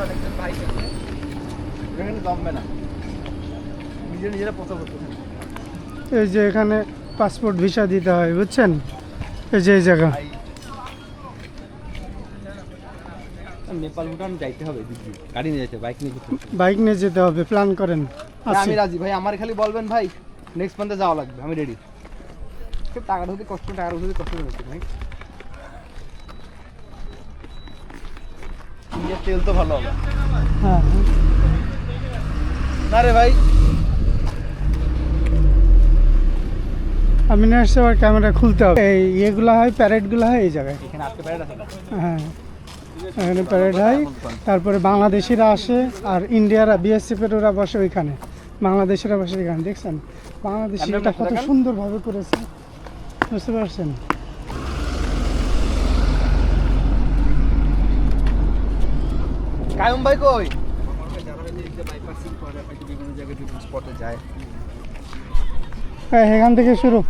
অনেকজন ভাই আছে এখানে জমবে না, নিজেরা পচা করতে। এই যে এখানে পাসপোর্ট ভিসা দিতে হয়, বুঝছেন? এই যে এই জায়গা নেপাল ভুটান যাইতে হবে, গাড়ি নিয়ে যেতে, বাইক নিয়ে যেতে। বাইক নিয়ে যেতে হবে, প্ল্যান করেন। আমি রাজি ভাই, আমার খালি বলবেন ভাই নেক্সট মান্থে যাওয়া লাগবে, আমি রেডি। টাকা ঢুকে কষ্ট, টাকা ঢুকে কষ্ট হচ্ছে ভাই। ইন্ডিয়ার তেল তো ভালো হবে হ্যাঁ না রে ভাই। আমি নিয়ে আসছি, আবার ক্যামেরা খুলতে হবে। এই ইয়েগুলো হয়, প্যারেডগুলো হয় এই জায়গায়। এখানে আসতে পারে না। হ্যাঁ, এখানে প্যারেড হয়, তারপরে বাংলাদেশিরা আসে, আর ইন্ডিয়ারা বিএসএফের ওরা বসে ওইখানে, বাংলাদেশিরা বসে এখানে। দেখছেন বাংলাদেশিরা কত সুন্দরভাবে করেছে, বুঝতে পারছেন? কায়ুম ভাই কই? বিভিন্ন জায়গায় বিভিন্ন স্পটে যায়। এখান থেকে শুরু।